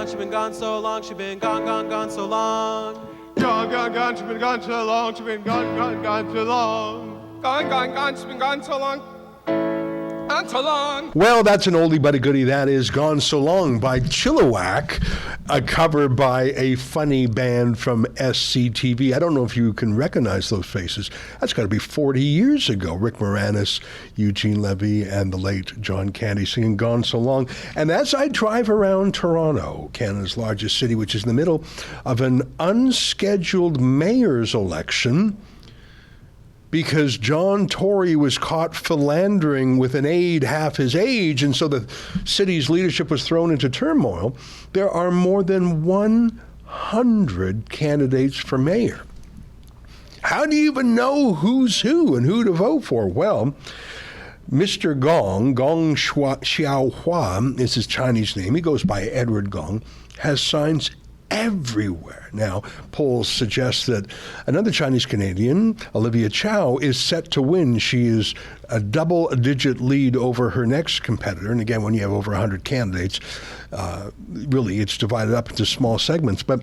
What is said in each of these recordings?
she been gone so long, she been gone, gone, gone so long. Gone, gone, gone, she been gone so long, she been gone, gone, gone so long. Gone, gone, gone, she been gone so long. Gone so long. Well, that's an oldie but a goodie. That is Gone So Long by Chilliwack, a cover by a funny band from SCTV. I don't know if you can recognize those faces. That's got to be 40 years ago. Rick Moranis, Eugene Levy, and the late John Candy singing Gone So Long. And as I drive around Toronto, Canada's largest city, which is in the middle of an unscheduled mayor's election, because John Tory was caught philandering with an aide half his age, and so the city's leadership was thrown into turmoil, there are more than 100 candidates for mayor. How do you even know who's who and who to vote for? Well, Mr. Gong Xiaohua is his Chinese name. He goes by Edward Gong, has signs everywhere. Now, polls suggest that another Chinese Canadian, Olivia Chow, is set to win. She is a double-digit lead over her next competitor. And again, when you have over 100 candidates, really it's divided up into small segments. But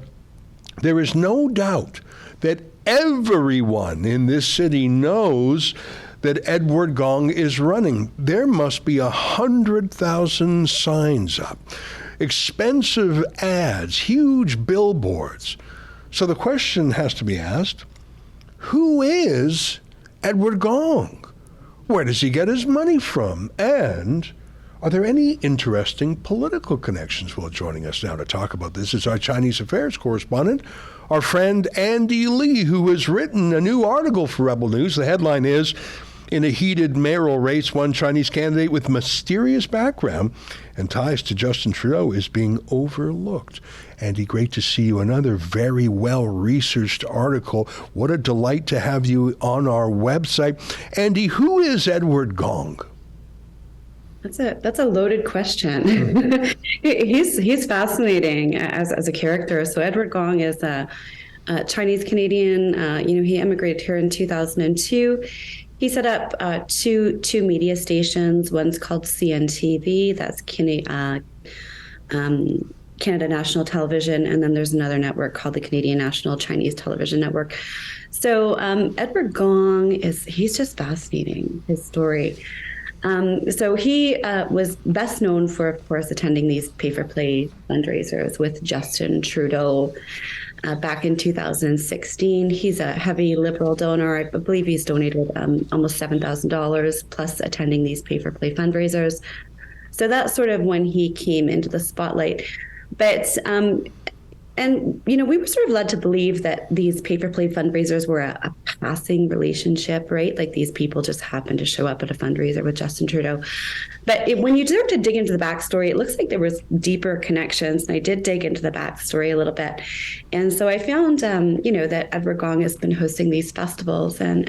there is no doubt that everyone in this city knows that Edward Gong is running. There must be 100,000 signs up. Expensive ads, huge billboards. So the question has to be asked, who is Edward Gong? Where does he get his money from? And are there any interesting political connections? Well, joining us now to talk about this is our Chinese affairs correspondent, our friend Andy Lee, who has written a new article for Rebel News. The headline is, "In a heated mayoral race, one Chinese candidate with mysterious background and ties to Justin Trudeau is being overlooked." Andy, great to see you. Another very well-researched article. What a delight to have you on our website. Andy, who is Edward Gong? That's a loaded question. He's fascinating as a character. So Edward Gong is a Chinese Canadian. He immigrated here in 2002. He set up two media stations. One's called CNTV, that's Canada National Television, and then there's another network called the Canadian National Chinese Television Network. So Edward Gong he's just fascinating, his story. So he was best known for, of course, attending these pay-for-play fundraisers with Justin Trudeau. Back in 2016, he's a heavy Liberal donor. I believe he's donated almost $7,000 plus attending these pay-for-play fundraisers. So that's sort of when he came into the spotlight. But we were sort of led to believe that these pay-for-play fundraisers were a passing relationship, right? Like these people just happened to show up at a fundraiser with Justin Trudeau. But when you start to dig into the backstory, it looks like there was deeper connections. And I did dig into the backstory a little bit. And so I found, that Edward Gong has been hosting these festivals and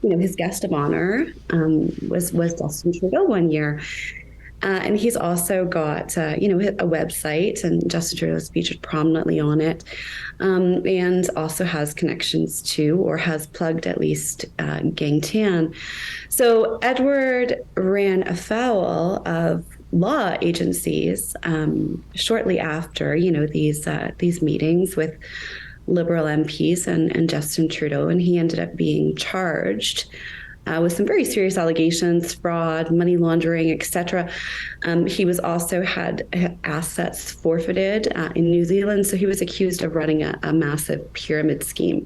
his guest of honor was Justin Trudeau one year. And he's also got, a website, and Justin Trudeau is featured prominently on it, and also has connections to, or has plugged at least, Gang Tan. So Edward ran afoul of law agencies shortly after, these meetings with Liberal MPs and Justin Trudeau, and he ended up being charged with some very serious allegations, fraud, money laundering, etc. He was also had assets forfeited in New Zealand, so he was accused of running a massive pyramid scheme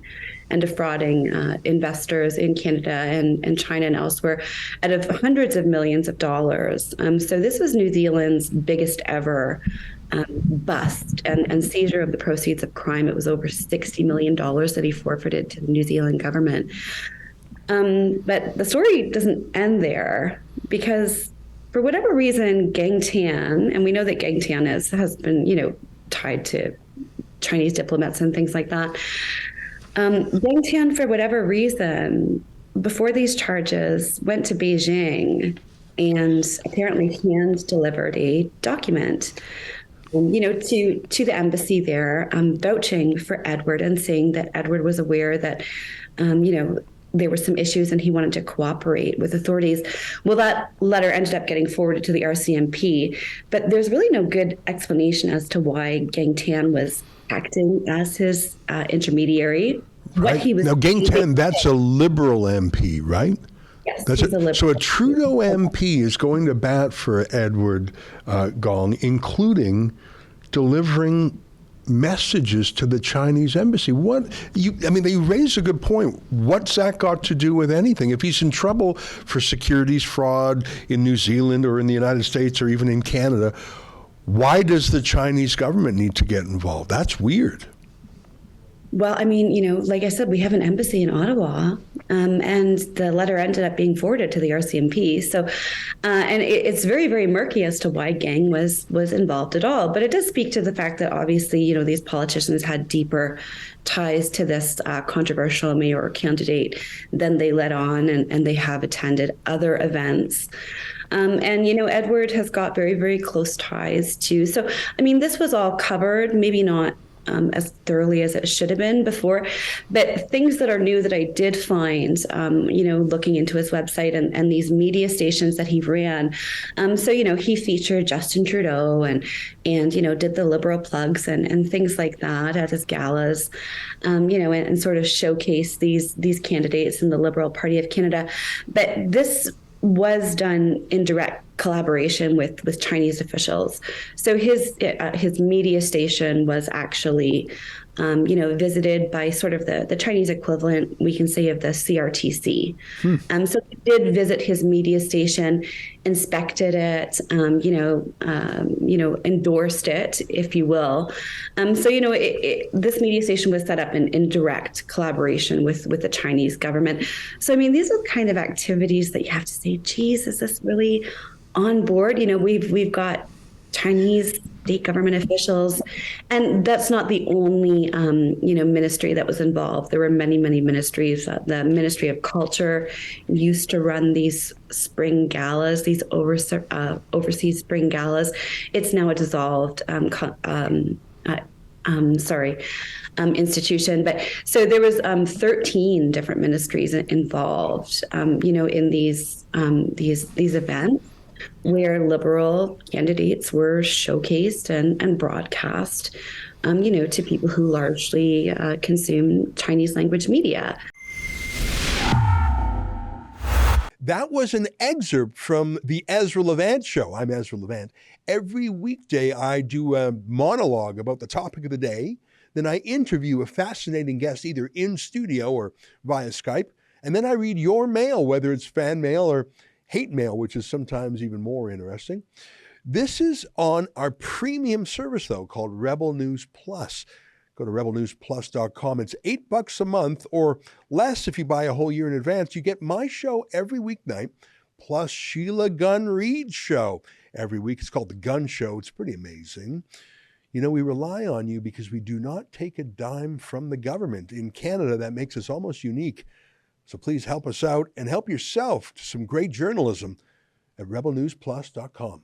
and defrauding investors in Canada and China and elsewhere out of hundreds of millions of dollars. So this was New Zealand's biggest ever bust and seizure of the proceeds of crime. It was over $60 million that he forfeited to the New Zealand government. But the story doesn't end there, because for whatever reason, Gang Tan, and we know that Gang Tan has been, tied to Chinese diplomats and things like that. Gang Tan, for whatever reason, before these charges, went to Beijing and apparently hand-delivered a document, to the embassy there, vouching for Edward and saying that Edward was aware that, there were some issues and he wanted to cooperate with authorities. Well, that letter ended up getting forwarded to the RCMP, but there's really no good explanation as to why Gang Tan was acting as his intermediary. Right. What he was now, Gang Tan, that's a Liberal MP, right? Yes, That's he's a Liberal. So a Trudeau MP is going to bat for Edward Gong, including delivering messages to the Chinese embassy. They raise a good point. What's that got to do with anything? If he's in trouble for securities fraud in New Zealand or in the United States or even in Canada, why does the Chinese government need to get involved? That's weird. Well, like I said, we have an embassy in Ottawa, and the letter ended up being forwarded to the RCMP. So, and it's very, very murky as to why Gang was involved at all. But it does speak to the fact that obviously, these politicians had deeper ties to this controversial mayoral candidate than they let on, and they have attended other events. Edward has got very, very close ties to. So, this was all covered, maybe not as thoroughly as it should have been before. But things that are new that I did find, looking into his website and these media stations that he ran. He featured Justin Trudeau and did the Liberal plugs and things like that at his galas, and sort of showcased these candidates in the Liberal Party of Canada. But this was done in direct collaboration with Chinese officials. So his media station was actually, visited by sort of the Chinese equivalent, we can say, of the CRTC. So he did visit his media station, inspected it, endorsed it, if you will. This media station was set up in direct collaboration with the Chinese government. So, these are the kind of activities that you have to say, geez, is this really on board? We've got Chinese state government officials, and that's not the only ministry that was involved. There were many ministries. The Ministry of Culture used to run these spring galas, these overseas spring galas. It's now a dissolved institution. But so there was 13 different ministries involved, in these events, where Liberal candidates were showcased and broadcast, to people who largely consume Chinese language media. That was an excerpt from the Ezra Levant show. I'm Ezra Levant. Every weekday, I do a monologue about the topic of the day. Then I interview a fascinating guest, either in studio or via Skype. And then I read your mail, whether it's fan mail or hate mail, which is sometimes even more interesting. This is on our premium service, though, called Rebel News Plus. Go to rebelnewsplus.com. It's $8 a month or less if you buy a whole year in advance. You get my show every weeknight, plus Sheila Gunn Reid's show every week. It's called The Gun Show. It's pretty amazing. We rely on you because we do not take a dime from the government. In Canada, that makes us almost unique. So please help us out and help yourself to some great journalism at rebelnewsplus.com.